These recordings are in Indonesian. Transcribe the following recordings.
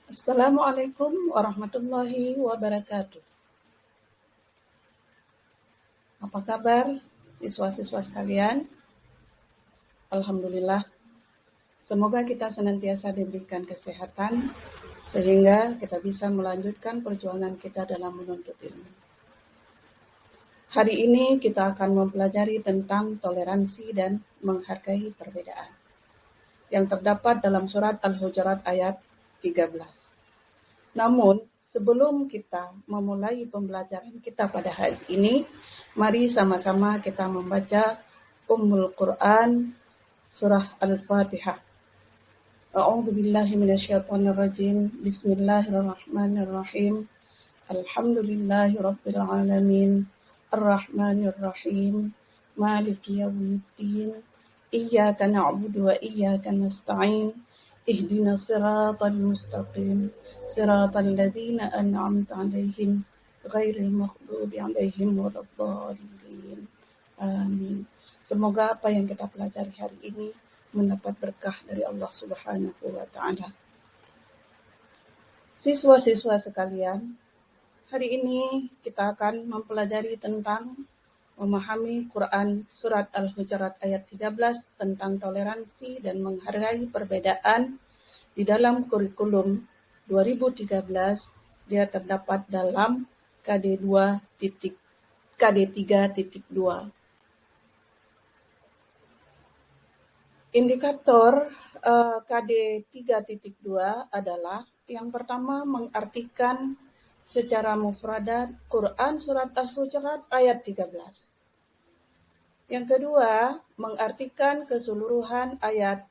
Assalamualaikum warahmatullahi wabarakatuh. Apa kabar siswa-siswa sekalian? Alhamdulillah, semoga kita senantiasa diberikan kesehatan sehingga kita bisa melanjutkan perjuangan kita dalam menuntut ilmu. Hari ini kita akan mempelajari tentang toleransi dan menghargai perbedaan yang terdapat dalam surat Al-Hujurat ayat 13. Namun, sebelum kita memulai pembelajaran kita pada hari ini, mari sama-sama kita membaca Ummul Quran surah Al-Fatihah. A'udzu billahi minasyaitonir rajim. Bismillahirrahmanirrahim. Alhamdulillahirabbil alamin. Arrahmanir rahim. Maliki yaumiddin. Iyyaka na'budu wa iyyaka nasta'in. Ihdinas siratal mustaqim. Siratal ladzina an'amta 'alaihim ghairil maghdubi 'alaihim waladdallin. Amin. Semoga apa yang kita pelajari hari ini mendapat berkah dari Allah Subhanahu wa taala. Siswa-siswa sekalian, hari ini kita akan mempelajari tentang memahami Quran surat Al-Hujurat ayat 13 tentang toleransi dan menghargai perbedaan di dalam kurikulum 2013. Dia terdapat dalam KD3.2. Indikator KD 3.2 adalah yang pertama mengartikan secara mufradat Quran surat Al-Hujurat ayat 13. Yang kedua, mengartikan keseluruhan ayat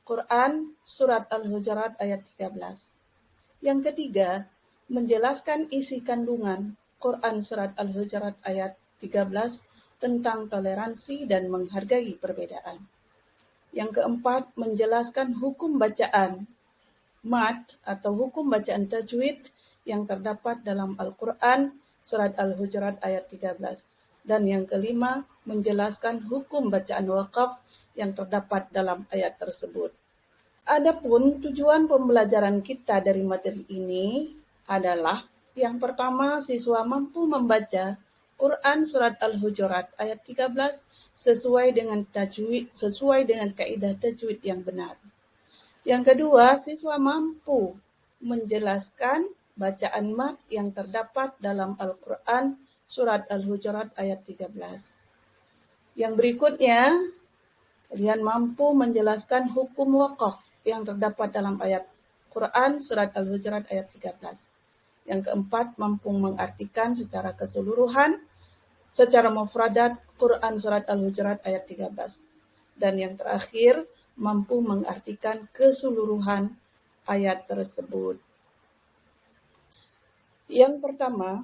Quran surat Al-Hujurat ayat 13. Yang ketiga, menjelaskan isi kandungan Quran surat Al-Hujurat ayat 13 tentang toleransi dan menghargai perbedaan. Yang keempat, menjelaskan hukum bacaan mad atau hukum bacaan tajwid yang terdapat dalam Al-Quran surat Al-Hujurat ayat 13. Dan yang kelima, menjelaskan hukum bacaan waqaf yang terdapat dalam ayat tersebut. Adapun tujuan pembelajaran kita dari materi ini adalah yang pertama, siswa mampu membaca Quran surat Al-Hujurat ayat 13 sesuai dengan kaidah tajwid yang benar. Yang kedua, siswa mampu menjelaskan bacaan mad yang terdapat dalam Al-Quran surat Al-Hujurat ayat 13. Yang berikutnya, kalian mampu menjelaskan hukum waqaf yang terdapat dalam ayat Quran surat Al-Hujurat ayat 13. Yang keempat, mampu mengartikan secara keseluruhan, secara mufradat Quran surat Al-Hujurat ayat 13. Dan yang terakhir, mampu mengartikan keseluruhan ayat tersebut. Yang pertama,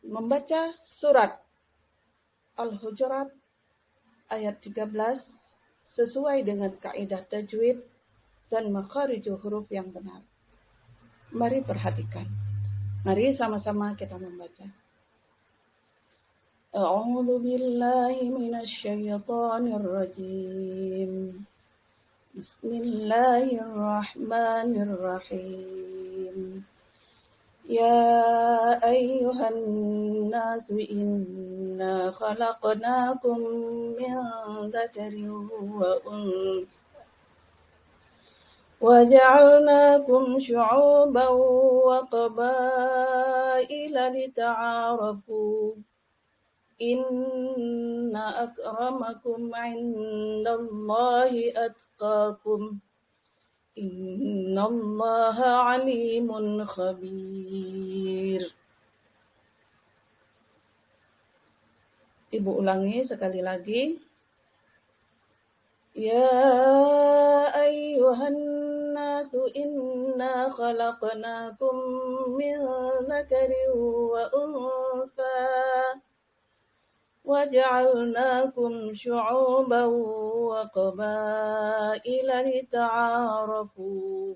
membaca surat Al-Hujurat ayat 13 sesuai dengan kaidah tajwid dan makharijul huruf yang benar. Mari perhatikan. Mari sama-sama kita membaca. A'udzu billahi minasyaitonir rajim. Bismillahirrahmanirrahim. Ya ayyuhan nasu inna khalaqnakum min dzakarin wa untha وجعلناكم شعوبا وقبائل لتعارفوا إن أكرمكم عند الله أتقاكم إن الله عليم خبير. Ibu ulangi sekali lagi. Ya ayyuhan nasu inna khalaqnakum min dzakarin wa untha وجعلناكم شعوبا وقبائل لتعارفوا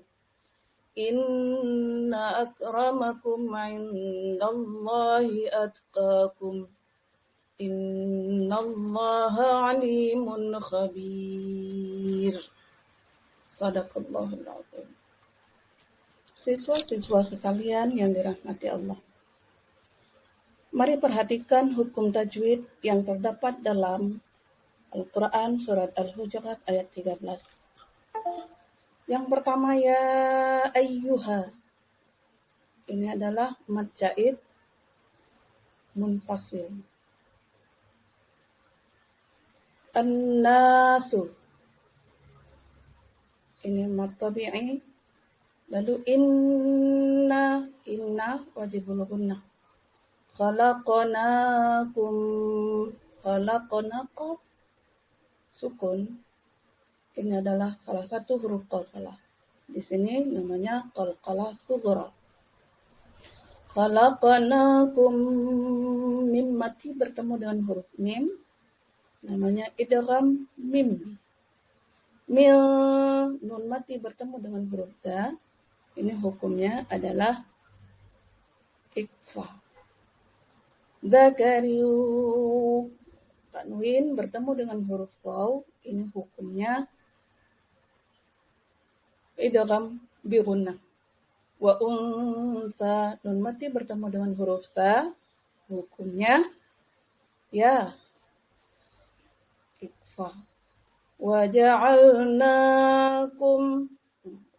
إن أكرمكم عند الله أتقاكم Innallaha alimun khabir. Sadaqallahul azim. Siswa-siswa sekalian yang dirahmati Allah. Mari perhatikan hukum tajwid yang terdapat dalam Al-Quran Surat Al-Hujurat ayat 13. Yang pertama, ya ayyuha. Ini adalah mad jaid munfasil. An-nasu. Ini mad tabi'i. Lalu inna wajibul gunnah. Khalaqnakum, khalaqnakum, sukun. Ini adalah salah satu huruf qalqalah. Di sini namanya qalqalah sughra. Khalaqnakum, mim mati bertemu dengan huruf mim, namanya idgham mim. Mil, nun mati bertemu dengan huruf ta, ini hukumnya adalah ikfa. Dzakariu, tanwin bertemu dengan huruf waw, ini hukumnya idgham bi gunnah. Wa unsa, nun mati bertemu dengan huruf sa, hukumnya ya ikfa. Wa ja'alnakum,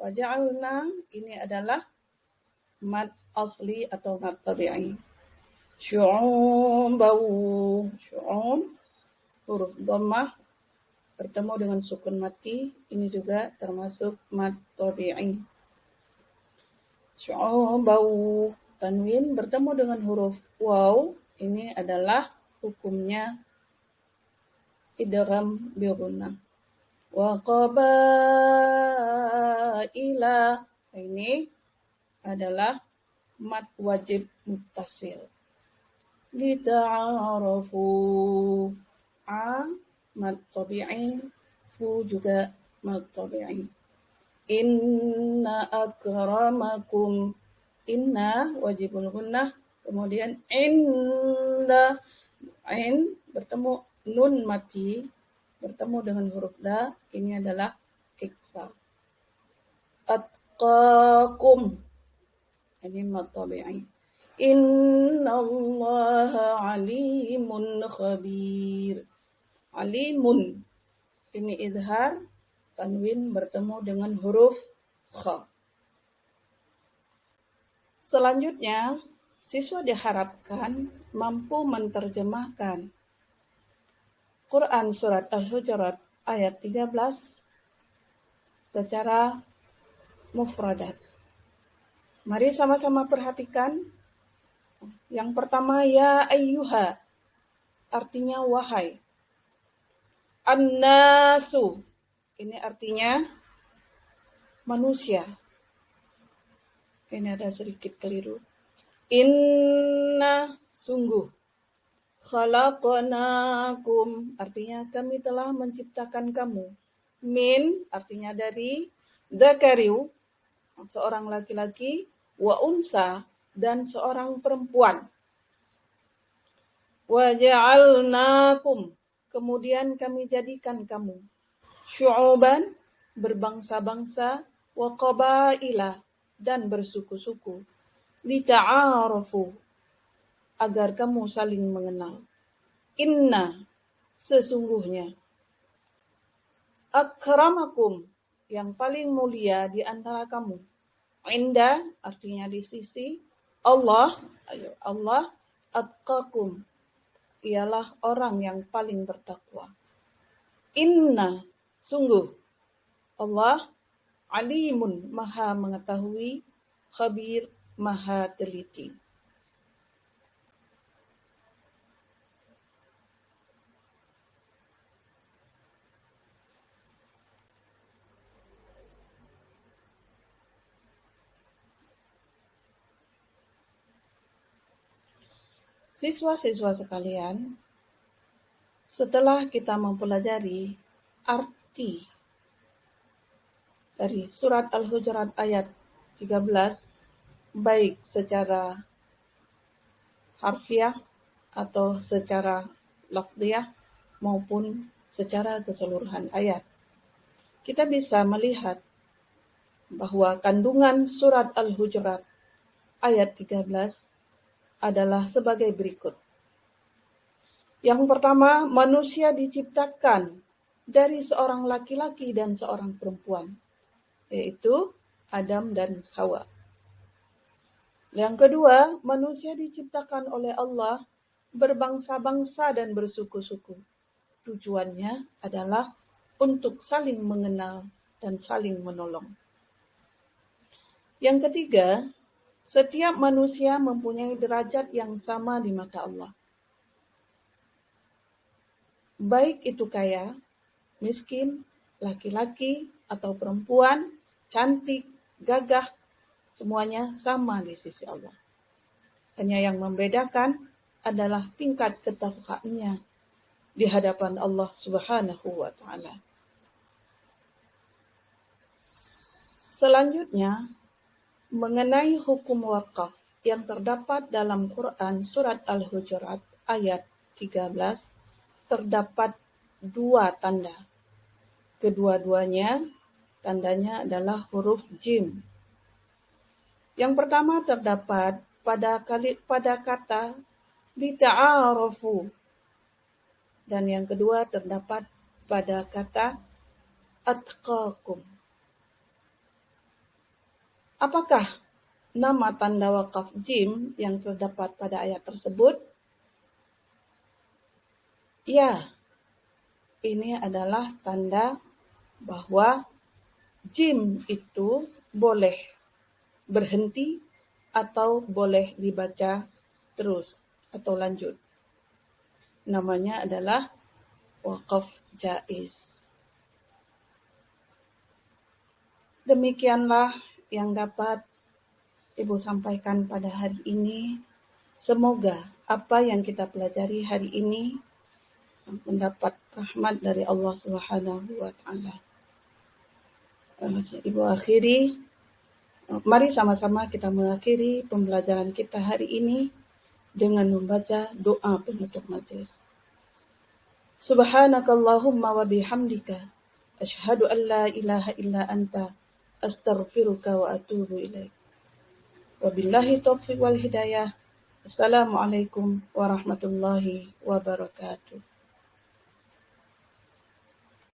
wa ja'alna ini adalah mad asli atau mad tabi'i. Syu'um, huruf dhammah bertemu dengan sukun mati, ini juga termasuk mad tabi'i. Syu'um, tanwin bertemu dengan huruf waw, ini adalah hukumnya idgham bi gunnah. Wa qabaila, ini adalah mad wajib muttasil. Lita'arafu, a mad tabi'i, fu juga mad tabi'i. Inna akramakum, inna wajibul gunnah, kemudian inda, ain bertemu nun mati bertemu dengan huruf da, ini adalah ikfa. Atqakum, ini mad tabi'i. Innallaha alimun khabir. Alimun, ini izhar, tanwin bertemu dengan huruf kha. Selanjutnya, siswa diharapkan mampu menerjemahkan Quran Surat Al-Hujurat ayat 13 secara mufradat. Mari sama-sama perhatikan. Yang pertama, ya ayyuha, artinya wahai. An-nasu, ini artinya manusia. Ini ada sedikit keliru. Inna, sungguh. Khalaqnakum, artinya kami telah menciptakan kamu. Min, artinya dari. Dzakariu, seorang laki-laki. Wa unsa, dan seorang perempuan. Wa ja'alnakum, kemudian kami jadikan kamu. Syu'uban, berbangsa-bangsa. Wa qabaila, dan bersuku-suku. Lita'arafu, agar kamu saling mengenal. Inna, sesungguhnya. Akramakum, yang paling mulia di antara kamu. Inda, artinya di sisi. Allah, atqakum, ialah orang yang paling bertakwa. Inna, sungguh. Allah, alimun, maha mengetahui. Khabir, maha teliti. Siswa-siswa sekalian, setelah kita mempelajari arti dari surat Al-Hujurat ayat 13, baik secara harfiah atau secara lafdhiyah maupun secara keseluruhan ayat, kita bisa melihat bahwa kandungan surat Al-Hujurat ayat 13 adalah sebagai berikut. Yang pertama, manusia diciptakan dari seorang laki-laki dan seorang perempuan, yaitu Adam dan Hawa. Yang kedua, manusia diciptakan oleh Allah berbangsa-bangsa dan bersuku-suku. Tujuannya adalah untuk saling mengenal dan saling menolong. Yang ketiga, setiap manusia mempunyai derajat yang sama di mata Allah. Baik itu kaya, miskin, laki-laki atau perempuan, cantik, gagah, semuanya sama di sisi Allah. Hanya yang membedakan adalah tingkat ketakwaannya di hadapan Allah Subhanahu wa taala. Selanjutnya, mengenai hukum wakaf yang terdapat dalam Quran surat Al-Hujurat ayat 13, terdapat dua tanda. Kedua-duanya tandanya adalah huruf jim. Yang pertama terdapat pada kata lita'arafu, dan yang kedua terdapat pada kata atqakum. Apakah nama tanda wakaf jim yang terdapat pada ayat tersebut? Ya, ini adalah tanda bahwa jim itu boleh berhenti atau boleh dibaca terus atau lanjut. Namanya adalah wakaf jaiz. Demikianlah yang dapat Ibu sampaikan pada hari ini. Semoga apa yang kita pelajari hari ini mendapat rahmat dari Allah Subhanahu wa taala. Ibu akhiri, mari sama-sama kita mengakhiri pembelajaran kita hari ini dengan membaca doa penutup majelis. Subhanakallahumma wa bihamdika asyhadu an la ilaha illa anta astaghfiruka wa atubu ilaik. Wabillahi taufiq wal hidayah. Assalamualaikum warahmatullahi wabarakatuh.